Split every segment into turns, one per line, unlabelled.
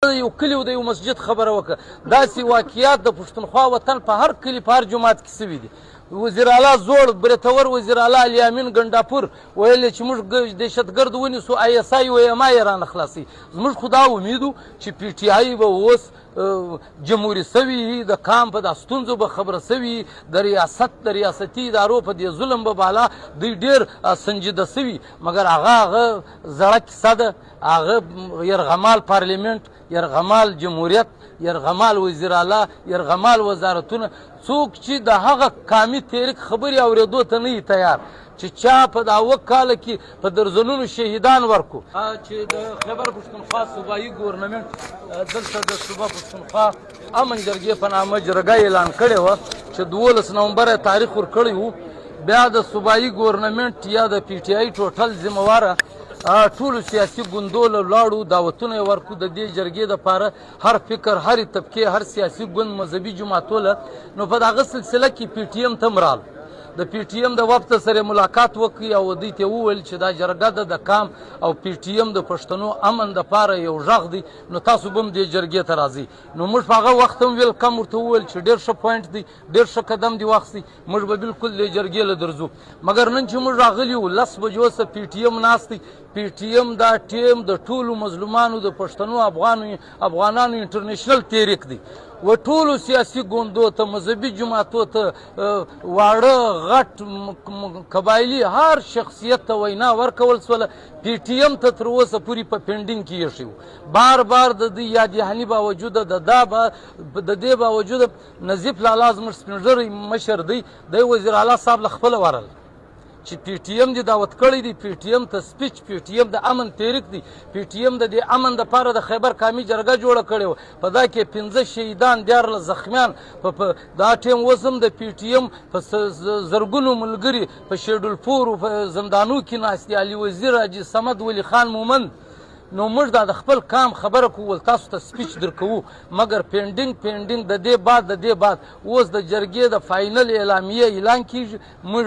یو کلي او د یو مسجد خبره وکړه. داسې واقعیات د پښتونخوا وطن په هر کلي په هر جومات کې سوي دي. وزیر اعلی زوړ برتور وزیر اعلی الیامین ګنډاپور ویل چې موږ دهشتګرد ونیسو آی اس آی او ام آی رانه خلاصي. زموږ خو دا امید و چې پی ټي آی به اوس جمهوري سوي د کام په دا ستونزو به خبره سوي د ریاستي ادارو په دې ظلم به بالا دوی ډېر سنجیده سوي، مګر هغه زړه کیسه ده. هغه یرغمال پارلیمنت، یرغمال جمهوریت، یرغمال وزیر اعلی، یرغمال وزارتونه، څوک چې د هغه قامي تحریک خبرې اورېدو ته نه وي تیار، چې چا په دا اوه کاله کې په درزنونو شهیدان ورکو. چې د خیبر پښتونخوا صوبایي ګورنمنټ دلته د صوبه پښتونخوا امن جرګې په نامه جرګه اعلان کړې وه چې 12 نومبر یې تاریخ ورکړی و. بیا د صوبایي ګورنمنټ یا د پی ټي آی ټوټل ذمهواره ټولو سیاسي ګوندو له لاړو دعوتونه یې ورکړو د دې جرګې دپاره، هر فکر، هرې طبقې، هر سیاسي ګوند، مذهبي جماعتو له. نو په دغه سلسله کې پی ټي ایم ته هم رال. د پی ټي ایم د وفد سره ملاقات وکړي او دوی ته وویل چې دا جرګه ده د کام او پی ټي ایم د پښتنو امن دپاره یو غږ دی، نو تاسو به هم دې جرګې ته راځئ. نو موږ په هغه وخت هم ویلکم ورته وویل چې ډېر ښه پوینټ دی، ډېر ښه قدم دی واخیستی، موږ به بالکل دې جرګې له درځو. مګر نن چې موږ راغلي وو 10 بجو څخه پی ټي ایم ناست دی. پی ټي ایم دا ټیم د ټولو مظلومانو د پښتنو افغانانو انټرنیشنل تحریک دی و ټولو سیاسي ګوندو ته، مذهبي جماعتو ته، واړه غټ قبایلي هر شخصیت ته وینا ورکول سوله. پی ټي ایم ته تر اوسه پورې په پینډینګ کې ایښی و. بار بار د دې یاد دهاني باوجوده د دې باوجوده نظیف لالا زموږ سپین ږیری مشر دی، دی وزیر اعلی صاحب له خپله ورل چې پی ټي ایم دې دعوت کړی دی. پی ټي ایم ته سپیچ، پی ټي ایم د امن تحریک دی. پی ټي ایم د دې امن دپاره د خیبر قامي جرګه جوړه کړې وه، په دا کې 15 شهیدان، 14 زخمیان. دا ټیم اوس هم د پی ټي ایم په زرګونو ملګري په شیډول 4 په زندانو کې ناست دي، علي وزیر، حاجي صمد، ولی خان مومند. نو موږ دا د خپل کام خبره کوو، تاسو ته سپیچ درکوو، مګر پینډینګ د دې بعد اوس د جرګې د فاینل اعلامیه اعلان کیږي. موږ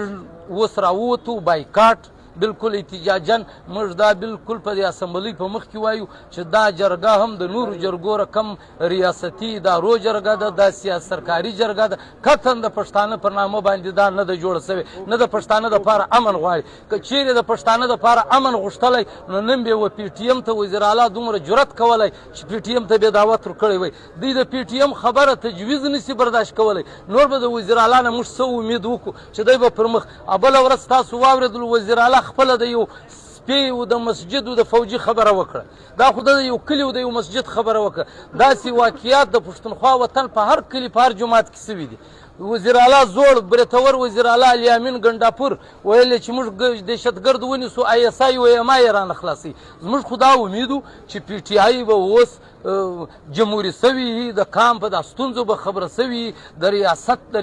اوس راووتو بایکاټ، بالکل احتجاجاً. موږ دا بالکل په دې اسمبلۍ په مخ کې وایو چې دا جرګه هم د نورو جرګو رقم ریاستي ادارو جرګه ده، دا سرکاري جرګه ده. قطعاً د پښتانه پر نامه باندې دا نه ده جوړه سوې، نه د پښتانه دپاره امن غواړي. که چیرې د پښتانه دپاره امن غوښتلی نو نن به و پی ټي ایم ته وزیر اعلی دومره جرأت کولی چې پی ټي ایم ته به دعوت ورکړی وی. دوی د پی ټي ایم خبره تجویز نشي برداشت کولی. نور به د وزیر اعلی نه موږ څه امید وکړو چې دی به پر مخ. بله ورځ تاسو واورېدلو وزیر اعلی خپله د یو سپي او د مسجد او د فوجي خبره وکړه. دا خو د یو کلي او د یو مسجد خبره وکړه. داسې واقعیات د پښتونخوا وطن په هر کلي په هر جومات کې سوي دي. وزیر اعلی زوړ برتور وزیر اعلی الیامین ګنډاپور ویل چې موږ دهشتګرد ونیسو آی اس آی او ام آی رانه خلاصي. زموږ خو دا امید و چې پی ټي آی به اوس جمهوري سوي، د کام په دا ستونزو به خبره سوي، د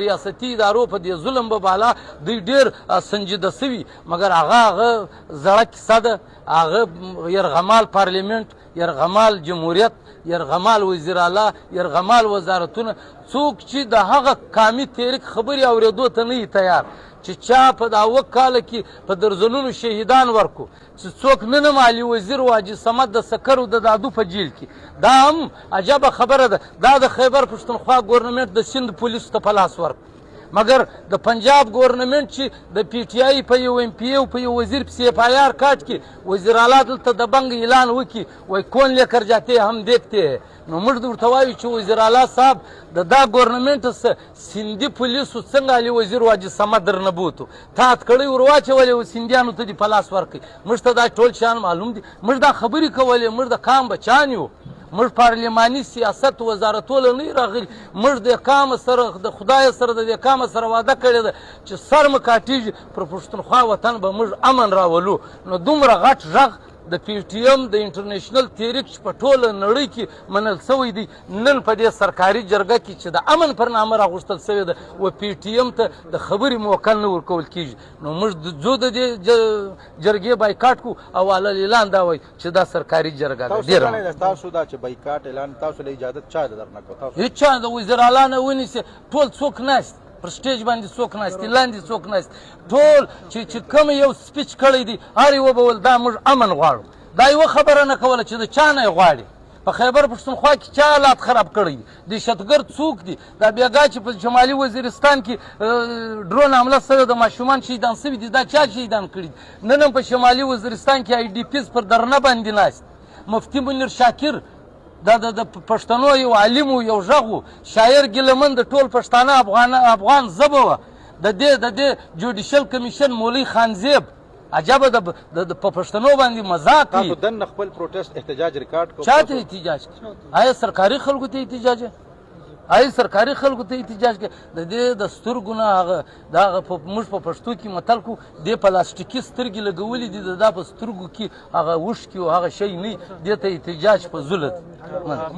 ریاستي ادارو په دې ظلم به بالا دوی ډېر سنجیده سوي، مګر هغه زړه کیسه ده. هغه یرغمال پارلیمنت، یرغمال جمهوریت، یرغمال وزیر اعلی، یرغمال وزارتونه، څوک چې د هغه قامي تحریک خبرې اورېدو ته نه وي تیار، چې چا په دا اوه کاله کې په درزنونو شهیدان ورکو، چې څوک نن علي وزیر و حاجي صمد د سکرو د دادو په جیل کې. دا هم عجبه خبره ده. دا د خیبر پښتونخوا ګورنمنټ د سند پولیسو ته په لاس ورکړو، مګر د پنجاب ګورنمنټ چې د پی ټي آی په یو ایم پی او په یو وزیر پسې اف آی آر کاټ کې وزیر اعلی دلته د بنګ اعلان وکړي وایي کون لیکر جاتے هم دیکھتے ہیں. نو موږ ورته وایو چې وزیر اعلی صاحب د دا ګورنمنټ سندي پولیسو څنګه علي وزیر واجي سمد درنه بوتو تا هتکړۍ ور واچولې و سندیانو ته دې په لاس ورکړي. موږ ته دا ټول شیان معلوم دي. موږ دا خبرې کولې، موږ د کام بچان یو، موږ پارلماني سیاست وزارتونه نه راغلي. موږ د کام سره د خدای سره د کام سره وعده کړې ده چې سر مکاټیږي پر پښتونخوا وطن به موږ امن راولو. نو دومره غټ غږ د پی ټي ایم د انټرنیشنل تحریک چې په ټوله نړۍ کې منل سوی دی، نن په دې سرکاري جرګه کې چې د امن پر نامه راغوښتل سوی ده و پی ټي ایم ته د خبرې موکل نه ورکول کېږي. نو موږ ځو د دې جرګې بایکاټ کو او اعلان دا وایي چې دا سرکاري جرګه ده.
تاسو دا چې بایکاټ اعلان تاسو له اجازه چا درنه کړو؟
هېڅ چا د وزیر اعلی نه ونیسي. ټول څوک ناست پر سټیج باندې څوک ناست، لاندې څوک ناست، ټول چې کوم یو سپیچ کړی دی هر یو به ویل دا موږ امن غواړو. دا یوه خبره نه کوله چې د چا نه یې غواړي. په خیبر پښتونخوا کې چا حالات خراب کړی دي دهشتګرد څوک دي دا بېګا چې په شمالي وزیرستان کې ډرون حمله سوې د ماشومان شهیدان سوي دي دا چا شهیدان کړي دي نن هم په شمالي وزیرستان کې آی ډي پیز پر درنه باندې ناست مفتي منیر شاکر دا د پښتنو یو عالم و یو غږ و شاعر ګیلمن د ټول پښتانه افغان ژبه وه د دې جوډیشل کمیشن مولوي خانزیب عجبه د په پښتنو باندې مذاق
تاسو دننه خپل پروټیسټ احتجاج ریکارډ کو
چا ته احتجاج آیا سرکاري خلکو ته احتجاج آیا سرکاري خلکو ته احتجاج کې د دې د سترګو نه هغه دا موږ په پښتو کې متل کو د پلاستیکي سترګې لګولې دي دا په سترګو کې هغه وښکي او هغه شی نه دې ته احتجاج په ذلت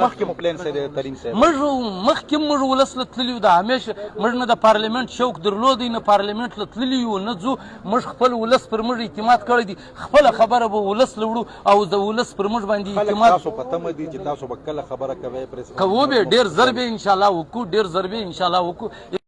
مخکې مو پلان څه دی ترین صاحب
مخکې موږ ولس له تللي د همیشه موږ نه د پارلیمنت شوق درلودی نه پارلیمنت له تللي یو نه ځو موږ خپل ولس پر موږ اعتماد کړی دی خپله خبره به ولس له وړو او د ولس پر موږ باندې اعتماد
تاسو په تمه دي چې تاسو به کله خبره کوئ
کوو به ډېر ضربې انشاءالله وکړو ډېر ضربې انشاءالله وکړو